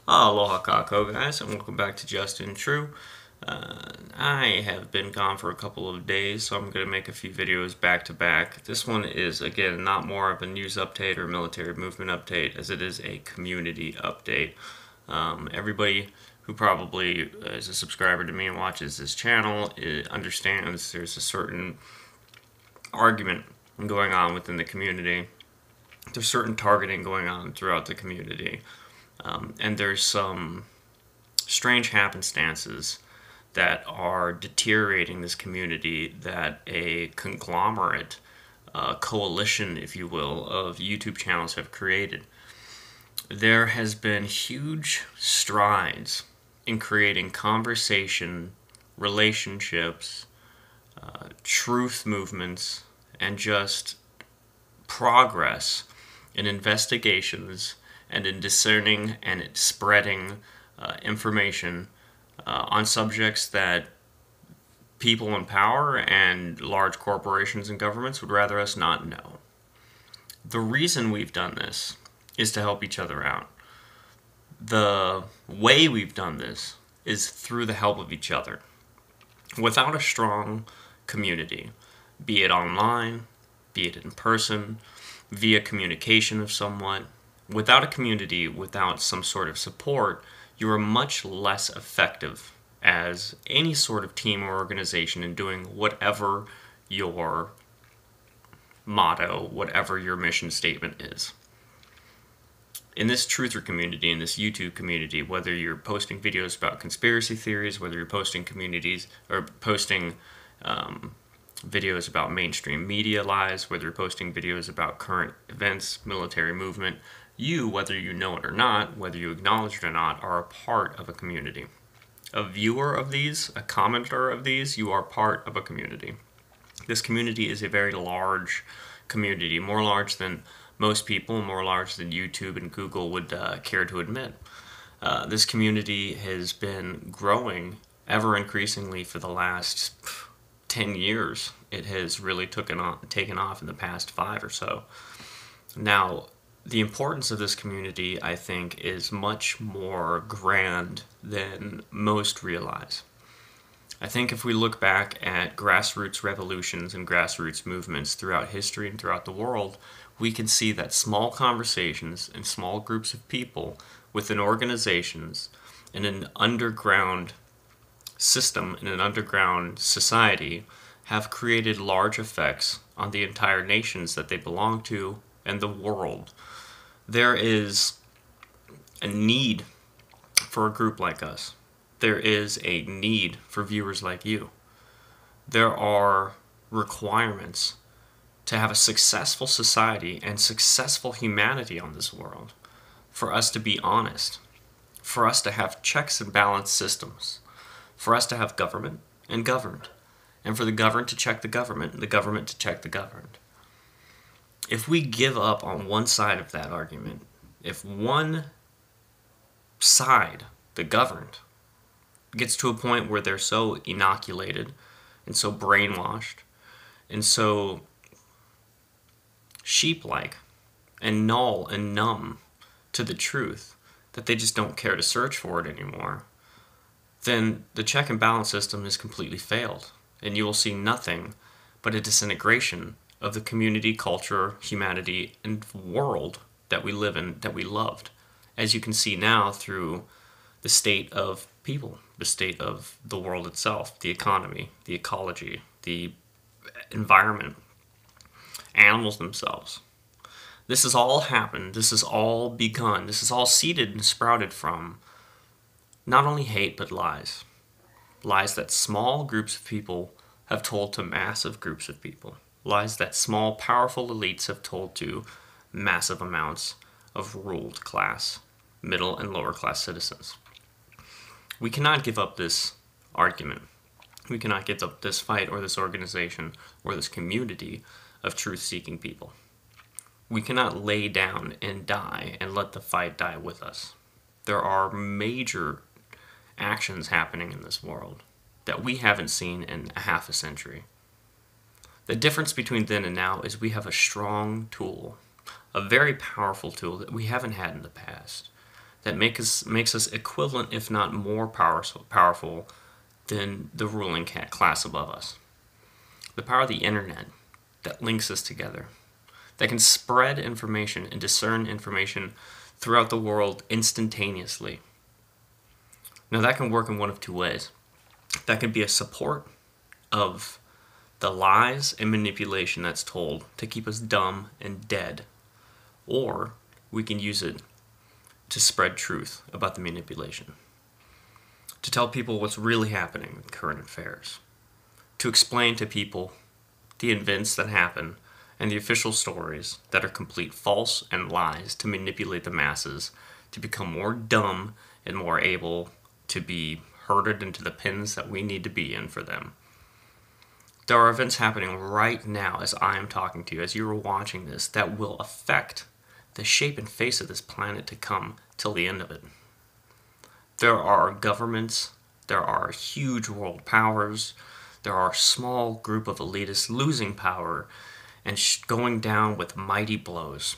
Aloha kako guys, and welcome back to Just&True. I have been gone for a couple of days, so I'm going to make a few videos back to back. This one is, again, not more of a news update or military movement update, as it is a community update. Everybody who probably is a subscriber to me and watches this channel understands there's a certain argument going on within the community. There's certain targeting going on throughout the community. And there's some strange happenstances that are deteriorating this community that a conglomerate, coalition, if you will, of YouTube channels have created. There has been huge strides in creating conversation, relationships, truth movements, and just progress in investigations and in discerning and spreading information on subjects that people in power and large corporations and governments would rather us not know. The reason we've done this is to help each other out. The way we've done this is through the help of each other. Without a strong community, be it online, be it in person, via communication of somewhat, without a community, without some sort of support, you are much less effective as any sort of team or organization in doing whatever your motto, whatever your mission statement is. In this truther community, in this YouTube community, whether you're posting videos about conspiracy theories, whether you're posting communities or posting videos about mainstream media lies, whether you're posting videos about current events, military movement, you, whether you know it or not, whether you acknowledge it or not, are a part of a community. A viewer of these, a commenter of these, you are part of a community. This community is a very large community, more large than most people, more large than YouTube and Google would care to admit. This community has been growing ever increasingly for the last 10 years. It has really taken off in the past 5 or so. Now, the importance of this community, I think, is much more grand than most realize. I think if we look back at grassroots revolutions and grassroots movements throughout history and throughout the world, we can see that small conversations and small groups of people within organizations in an underground system, in an underground society, have created large effects on the entire nations that they belong to and the world. There is a need for a group like us. There is a need for viewers like you. There are requirements to have a successful society and successful humanity on this world, for us to be honest, for us to have checks and balance systems, for us to have government and governed, and for the governed to check the government and the government to check the governed. If we give up on one side of that argument, if one side, the governed, gets to a point where they're so inoculated and so brainwashed and so sheep-like and null and numb to the truth that they just don't care to search for it anymore, then the check and balance system is completely failed, and you will see nothing but a disintegration of the community, culture, humanity, and world that we live in, that we loved. As you can see now through the state of people, the state of the world itself, the economy, the ecology, the environment, animals themselves. This has all happened, this has all begun, this is all seeded and sprouted from not only hate but lies. Lies that small groups of people have told to massive groups of people. Lies that small, powerful elites have told to massive amounts of ruled class, middle and lower class citizens. We cannot give up this argument. We cannot give up this fight or this organization or this community of truth-seeking people. We cannot lay down and die and let the fight die with us. There are major actions happening in this world that we haven't seen in a half a century. The difference between then and now is we have a strong tool, a very powerful tool that we haven't had in the past. that makes us equivalent, if not more powerful than the ruling class above us. The power of the internet that links us together, that can spread information and discern information throughout the world instantaneously. Now that can work in one of two ways. That can be a support of the lies and manipulation that's told to keep us dumb and dead, or we can use it to spread truth about the manipulation, to tell people what's really happening with current affairs, to explain to people the events that happen and the official stories that are complete false and lies to manipulate the masses to become more dumb and more able to be herded into the pens that we need to be in for them. There are events happening right now as I am talking to you, as you are watching this, that will affect the shape and face of this planet to come till the end of it. There are governments, there are huge world powers, there are a small group of elitists losing power and going down with mighty blows.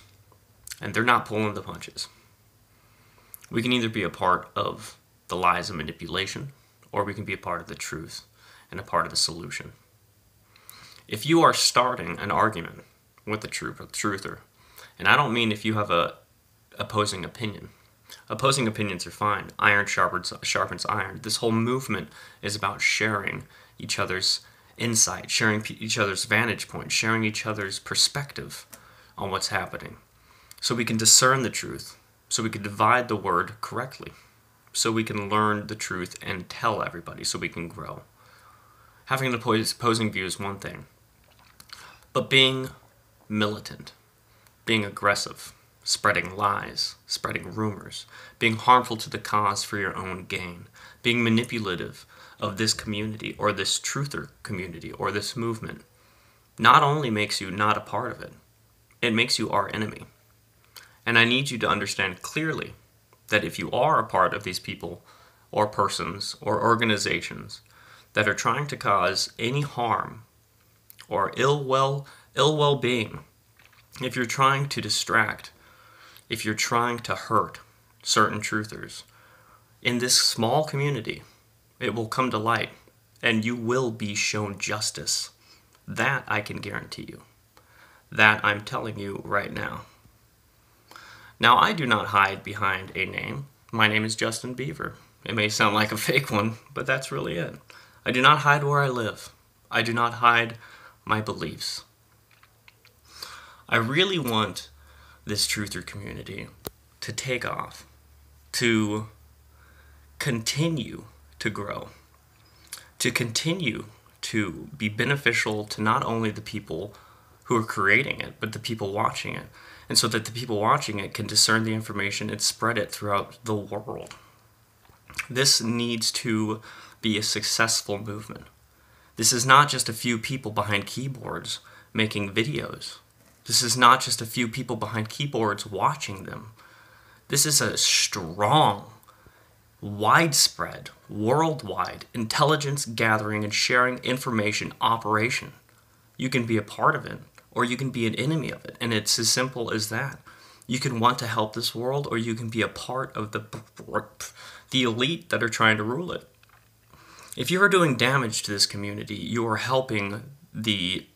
And they're not pulling the punches. We can either be a part of the lies and manipulation, or we can be a part of the truth and a part of the solution. If you are starting an argument with the truther, and I don't mean if you have a opposing opinion. Opposing opinions are fine. Iron sharpens iron. This whole movement is about sharing each other's insight, sharing each other's vantage point, sharing each other's perspective on what's happening. So we can discern the truth, so we can divide the word correctly, so we can learn the truth and tell everybody, so we can grow. Having an opposing view is one thing, but being militant, being aggressive, spreading lies, spreading rumors, being harmful to the cause for your own gain, being manipulative of this community or this truther community or this movement, not only makes you not a part of it, it makes you our enemy. And I need you to understand clearly that if you are a part of these people or persons or organizations that are trying to cause any harm or ill well-being, if you're trying to distract, if you're trying to hurt certain truthers, in this small community, it will come to light and you will be shown justice. That I can guarantee you. That I'm telling you right now. Now, I do not hide behind a name. My name is Justin Beaver. It may sound like a fake one, but that's really it. I do not hide where I live. I do not hide my beliefs. I really want this truther community to take off, to continue to grow, to continue to be beneficial to not only the people who are creating it, but the people watching it. And so that the people watching it can discern the information and spread it throughout the world. This needs to be a successful movement. This is not just a few people behind keyboards making videos. This is not just a few people behind keyboards watching them. This is a strong, widespread, worldwide intelligence gathering and sharing information operation. You can be a part of it, or you can be an enemy of it, and it's as simple as that. You can want to help this world, or you can be a part of the elite that are trying to rule it. If you are doing damage to this community, you are helping the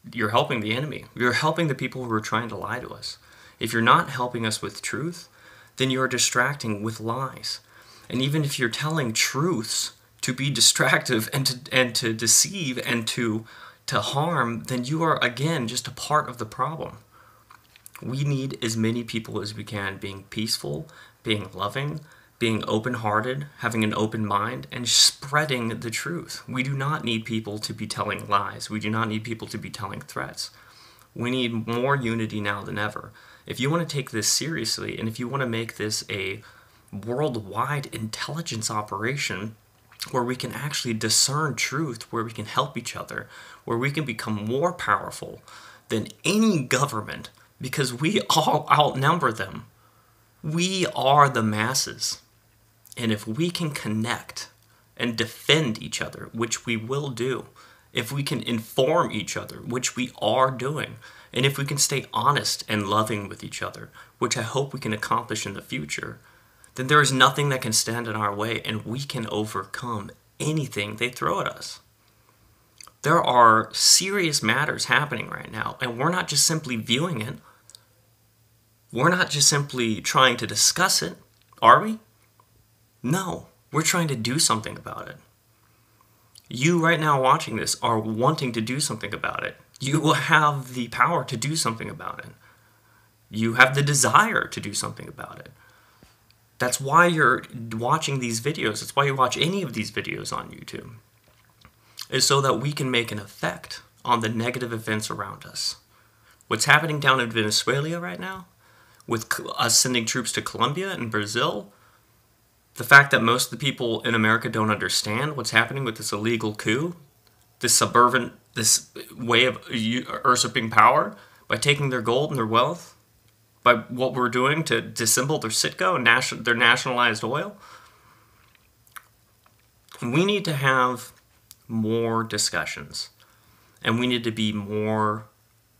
enemy. You're helping the people who are trying to lie to us. If you're not helping us with truth, then you're distracting with lies. And even if you're telling truths to be distractive and to deceive and to harm, then you are, again, just a part of the problem. We need as many people as we can being peaceful, being loving, being open-hearted, having an open mind, and spreading the truth. We do not need people to be telling lies. We do not need people to be telling threats. We need more unity now than ever. If you want to take this seriously, and if you want to make this a worldwide intelligence operation where we can actually discern truth, where we can help each other, where we can become more powerful than any government, because we all outnumber them. We are the masses. And if we can connect and defend each other, which we will do, if we can inform each other, which we are doing, and if we can stay honest and loving with each other, which I hope we can accomplish in the future, then there is nothing that can stand in our way, and we can overcome anything they throw at us. There are serious matters happening right now, and we're not just simply viewing it. We're not just simply trying to discuss it, are we? No, we're trying to do something about it. You right now watching this are wanting to do something about it. You will have the power to do something about it. You have the desire to do something about it. That's why you're watching these videos. That's why you watch any of these videos on YouTube. Is so that we can make an effect on the negative events around us. What's happening down in Venezuela right now, with us sending troops to Colombia and Brazil, the fact that most of the people in America don't understand what's happening with this illegal coup, this way of usurping power by taking their gold and their wealth, by what we're doing to dissemble their Citgo and their nationalized oil. We need to have more discussions, and we need to be more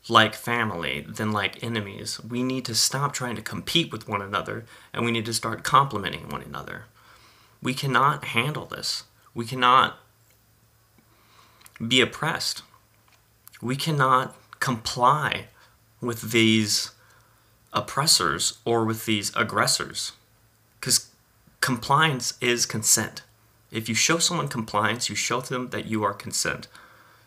like family than like enemies. We need to stop trying to compete with one another, and we need to start complimenting one another. We cannot handle this. We cannot be oppressed. We cannot comply with these oppressors or with these aggressors, because compliance is consent. If you show someone compliance, you show them that you are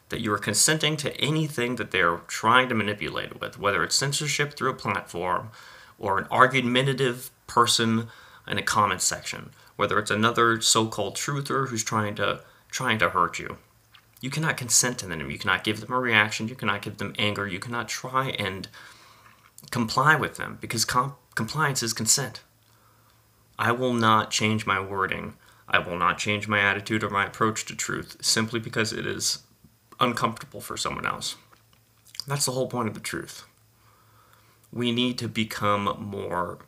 that you are consenting to anything that they're trying to manipulate with, whether it's censorship through a platform or an argumentative person in a comment section, whether it's another so-called truther who's trying to hurt you. You cannot consent to them. You cannot give them a reaction. You cannot give them anger. You cannot try and comply with them, because compliance is consent. I will not change my wording. I will not change my attitude or my approach to truth simply because it is uncomfortable for someone else. That's the whole point of the truth. We need to become more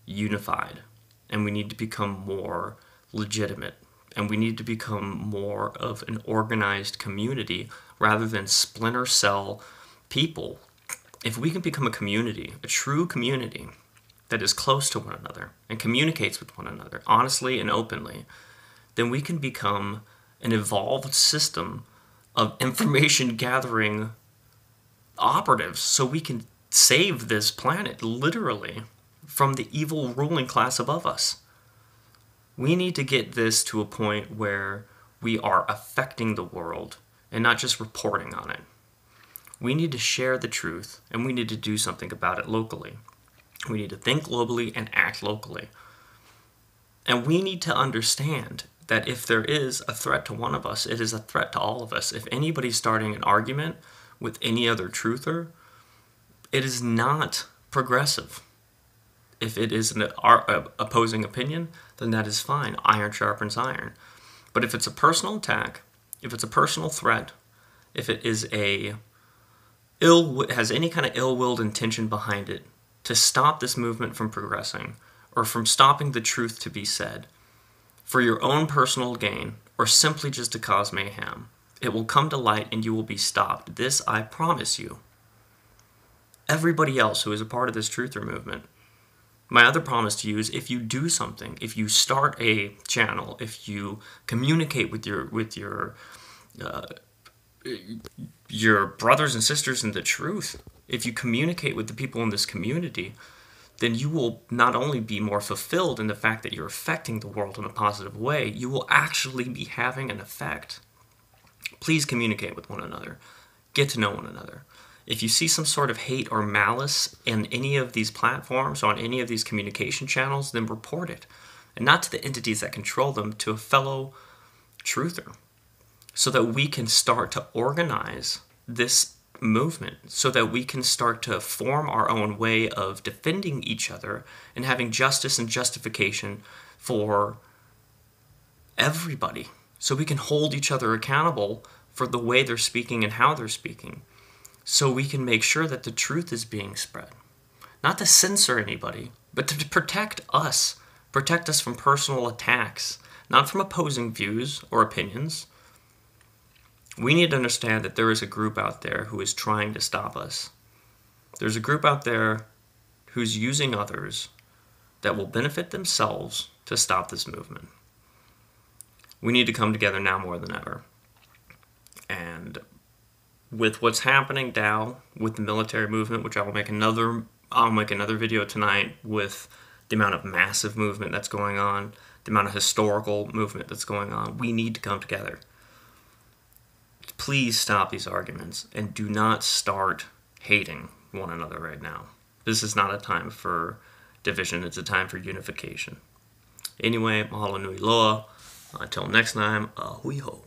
unified, and we need to become more legitimate, and we need to become more of an organized community rather than splinter cell people. If we can become a community, a true community, that is close to one another and communicates with one another honestly and openly, then we can become an evolved system of information gathering operatives, so we can save this planet literally from the evil ruling class above us. We need to get this to a point where we are affecting the world and not just reporting on it. We need to share the truth, and we need to do something about it locally. We need to think globally and act locally. And we need to understand that if there is a threat to one of us, it is a threat to all of us. If anybody's starting an argument with any other truther, it is not progressive. If it is an opposing opinion, then that is fine. Iron sharpens iron. But if it's a personal attack, if it's a personal threat, if it is has any kind of ill-willed intention behind it to stop this movement from progressing, or from stopping the truth to be said, for your own personal gain, or simply just to cause mayhem, it will come to light and you will be stopped. This I promise you. Everybody else who is a part of this truther movement, my other promise to you is, if you do something, if you start a channel, if you communicate with your brothers and sisters in the truth, if you communicate with the people in this community, then you will not only be more fulfilled in the fact that you're affecting the world in a positive way, you will actually be having an effect. Please communicate with one another. Get to know one another. If you see some sort of hate or malice in any of these platforms, on any of these communication channels, then report it. And not to the entities that control them, to a fellow truther, so that we can start to organize this movement, so that we can start to form our own way of defending each other and having justice and justification for everybody, so we can hold each other accountable for the way they're speaking and how they're speaking, so we can make sure that the truth is being spread. Not to censor anybody, but to protect us from personal attacks, not from opposing views or opinions. We need to understand that there is a group out there who is trying to stop us. There's a group out there who's using others that will benefit themselves to stop this movement. We need to come together now more than ever. And with what's happening now with the military movement, which I'll make another video tonight with the amount of massive movement that's going on, the amount of historical movement that's going on, we need to come together. Please stop these arguments and do not start hating one another right now. This is not a time for division, it's a time for unification. Anyway, mahalo nui loa. Until next time, hui ho.